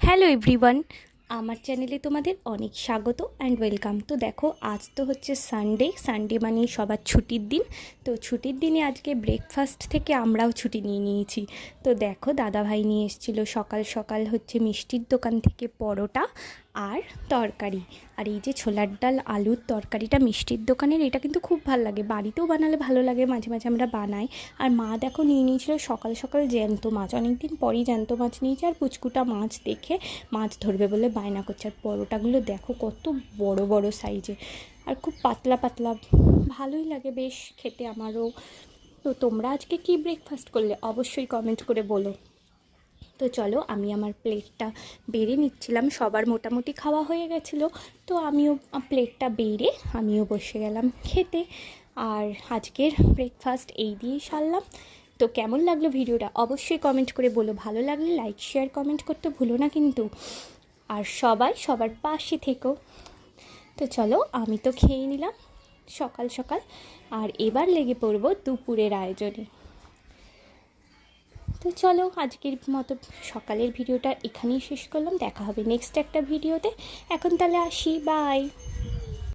Hello everyone, আমার চ্যানেলে তোমাদের অনেক স্বাগত অ্যান্ড ওয়েলকাম। তো দেখো, আজ তো হচ্ছে সানডে মানে সবার ছুটির দিন। তো ছুটির দিনে আজকে ব্রেকফাস্ট থেকে আমরাও ছুটি নিয়ে নিয়েছি। তো দেখো, দাদাভাই নিয়ে এসেছিলো সকাল সকাল হচ্ছে মিষ্টির দোকান থেকে পরোটা আর তরকারি। আর এই যে ছোলার ডাল আলুর তরকারিটা মিষ্টির দোকানের, এটা কিন্তু খুব ভালো লাগে, বাড়িতেও বানালে ভালো লাগে, মাঝে মাঝে আমরা বানাই। আর মা দেখো নিয়ে নিয়েছিল সকাল সকাল জ্যান্ত মাছ, অনেকদিন পরই জ্যান্ত মাছ নিয়েছে। আর পুচকুটা মাছ দেখে মাছ ধরবে বলে বায়না করছে। আর পরোটাগুলো দেখো কত বড় বড় সাইজে, আর খুব পাতলা পাতলা, ভালোই লাগে বেশ খেতে আমারও। তো তোমরা আজকে কি ব্রেকফাস্ট করলে অবশ্যই কমেন্ট করে বলো। তো চলো, আমি আমার প্লেটটা বেড়ে নিচ্ছিলাম, সবার মোটামুটি খাওয়া হয়ে গেছিলো। তো আমিও প্লেটটা বেড়ে আমিও বসে গেলাম খেতে। আর আজকের ব্রেকফাস্ট এই দিয়েই সারলাম। তো কেমন লাগলো ভিডিওটা অবশ্যই কমেন্ট করে বলো, ভালো লাগলে লাইক শেয়ার কমেন্ট করতে ভুলো না কিন্তু। আর সবাই সবার পাশে থেকো। তো চলো, আমি তো খেয়ে নিলাম সকাল সকাল, আর এবার লেগে পড়বো দুপুরের আয়োজনে। তো চলো, আজকের মতো সকালের ভিডিওটা এখানেই শেষ করলাম, দেখা হবে নেক্সট একটা ভিডিওতে। এখন তাহলে আসি, বাই।